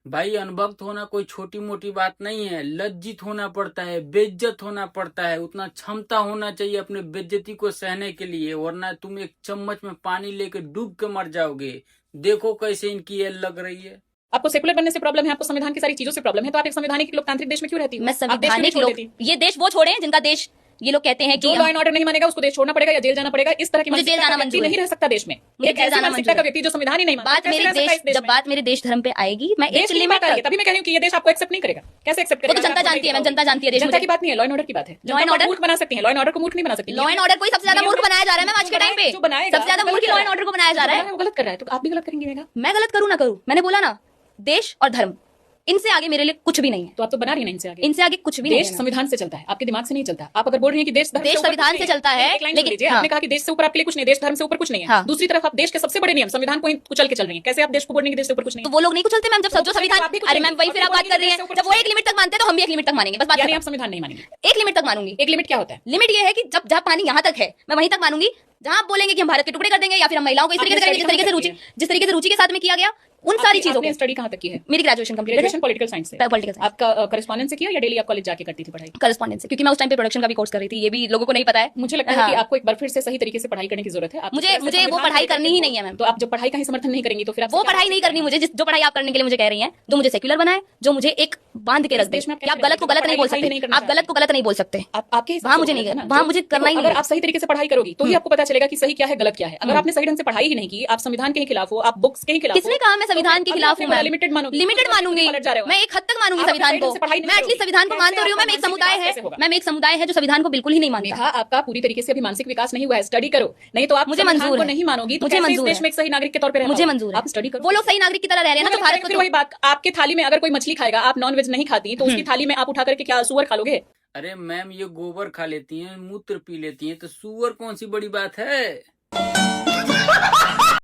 भाई अनभक्त होना कोई छोटी मोटी बात नहीं है। लज्जित होना पड़ता है, बेइज्जत होना पड़ता है, उतना क्षमता होना चाहिए अपने बेइज्जती को सहने के लिए, वरना तुम एक चम्मच में पानी लेकर डूब के मर जाओगे। देखो कैसे इनकी ये लग रही है। आपको सेकुलर बनने से प्रॉब्लम है, आपको संविधान की सारी चीजों से प्रॉब्लम है, तो आप एक संवैधानिक लोकतांत्रिक देश में क्यों रहती हो? मैं आप देश क्यों नहीं संवैधानिक छोड़ लोग, देती? ये देश वो छोड़े जिनका देश ये लोग कहते हैं कि जो लॉ एंड ऑर्डर नहीं मानेगा उसको देश छोड़ना पड़ेगा या जेल जाना पड़ेगा। इस तरह की मुझे जेल मानसिकता जाना का व्यक्ति मंजूर है। नहीं रह सकता देश में। मुझे एक जेल ऐसी जाना मानसिकता मंजूर का है। व्यक्ति जो संविधान ही नहीं मानता, बात कैसे मेरे रह सकता है इस देश, देश जब में? बात मेरे देश धर्म पे आएगी, मैं देश एक की लिमिट बात आ रही है, तक, तभी मैं कह रही हूँ कि ये देश आपको एक्सेप्ट नहीं करेगा। कैसे एक्सेप्ट वो तो करेगा? जनता जानती है, मैं जनता जानती है देश जनता मुझे। की बात नहीं है, लॉ एंड ऑर्डर की बात है। लॉ एंड ऑर्डर मूर्ख बना सकती है, लॉ एंड ऑर्डर को मूर्ख नहीं बना सकती। लॉ एंड ऑर्डर को सबसे ज्यादा मूर्ख बनाया जा रहा है मैम आज के टाइम पे। जो बनाएगा सबसे ज्यादा मूर्ख लॉ एंड ऑर्डर को बनाया जा रहा है। वो गलत कर रहा है, तो आप भी गलत करेंगे। मैं गलत करूं ना करूं, मैंने बोला ना, देश और धर्म, इनसे आगे मेरे लिए कुछ भी नहीं है। तो आप तो बना रही है ना इनसे आगे। इनसे आगे कुछ भी नहीं देश है। संविधान से चलता है, आपके दिमाग से नहीं चलता। आप अगर बोल रही हैं कि देश धर्म देश से ऊपर संविधान कुछ से नहीं चलता है, एक लाइन लेकिन सुन लीजिए, हाँ। आपने कहा कि देश से ऊपर आपके लिए कुछ नहीं, देश धर्म से ऊपर कुछ नहीं है। हाँ। दूसरी तरफ आप देश के सबसे बड़े नियम संविधान को ही कुचल के चल रही है। कैसे आप देश को बोल रही हैं कि देश से ऊपर कुछ नहीं तो है? वो लोग नहीं कुचलते मैम, जब जो तो संविधान, आप भी अरे मैम वही फिर आप बात कर रही हैं, जब वो एक लिमिट तक मानते हैं तो हम भी एक लिमिट तक मानेंगे, बस बात यानी खत्म। आप संविधान नहीं मानेंगे। एक लिमिट तक मानूंगी। एक लिमिट क्या होता है? लिमिट ये है कि जब जहाँ पानी यहाँ तक है मैं वहीं तक मानूंगी। जहाँ आप बोलेंगे कि हम भारत के टुकड़े कर देंगे या फिर हम महिलाओं को इस तरीके से करेंगे, जिस तरीके से रुचि के साथ में किया गया, उन सारी चीजों आपने को। स्टडी कहाँ तक की है? मेरी ग्रेजुएशन कंप्लीट ग्रेजुएशन है पॉलिटिकल साइंस से। पॉलिटिकल साइंस, आपका करस्पॉन्डेंस से किया या डेली आप कॉलेज जाके करती थी पढ़ाई? करस्पॉन्डेंस से, क्योंकि मैं उस टाइम पे प्रोडक्शन का भी कोर्स कर रही थी, ये भी लोगों को नहीं पता है। मुझे लगता है कि आपको एक बार फिर से सही तरीके से पढ़ाई करने की जरूरत है। आप मुझे वो पढ़ाई करनी ही नहीं है मैम। तो आप जब पढ़ाई का ही समर्थन नहीं करेंगी तो फिर आप वो पढ़ाई नहीं करनी मुझे, जो पढ़ाई आप करने के लिए मुझे कह रही हैं, जो मुझे सेक्युलर बनाए, जो मुझे एक बांध के रख दे। देश में आप कि आप गलत को गलत नहीं बोल सकते, आप गलत को गलत नहीं बोल सकते। आपके वहाँ मुझे नहीं, वहाँ मुझे करना ही नहीं। अगर आप सही तरीके से पढ़ाई करोगी तो ही आपको पता चलेगा कि सही क्या है गलत क्या है। अगर आपने सही ढंग से पढ़ाई ही नहीं की, आप संविधान के खिलाफ हो, आप बुक्स के खिलाफ हो। किसने कहा मैं संविधान के खिलाफ हूँ? लिमिटेड मानूंगी, लिमिटेड मानूंगी, मैं एक हद तक मानूंगी संविधान को। मैं एटलीस्ट संविधान को मान तो रही हूँ। मैं एक समुदाय है, मैं एक समुदाय है जो संविधान को बिल्कुल ही नहीं मानता। देखा, आपका पूरी तरीके से अभी मानसिक विकास नहीं हुआ है। स्टडी करो, नहीं तो आप मुझे संविधान मंजूर को है, नहीं मानोगी तो मुझे कैसे इस मंजूर देश है। में एक सही नागरिक के तौर पर मुझे मंजूर है। आप स्टडी करो। वो लोग सही नागरिक की तरह रह रहे हैं ना, तो भारत को फिर वही बात, आपके थाली में अगर कोई मछली खाएगा, आप नॉन वेज नहीं खाती, तो उसकी थाली में आप उठा करके क्या सुअर खा लोगे? अरे मैम ये गोबर खा लेती हैं, मूत्र पी लेती हैं, तो सुअर कौन सी बड़ी बात है।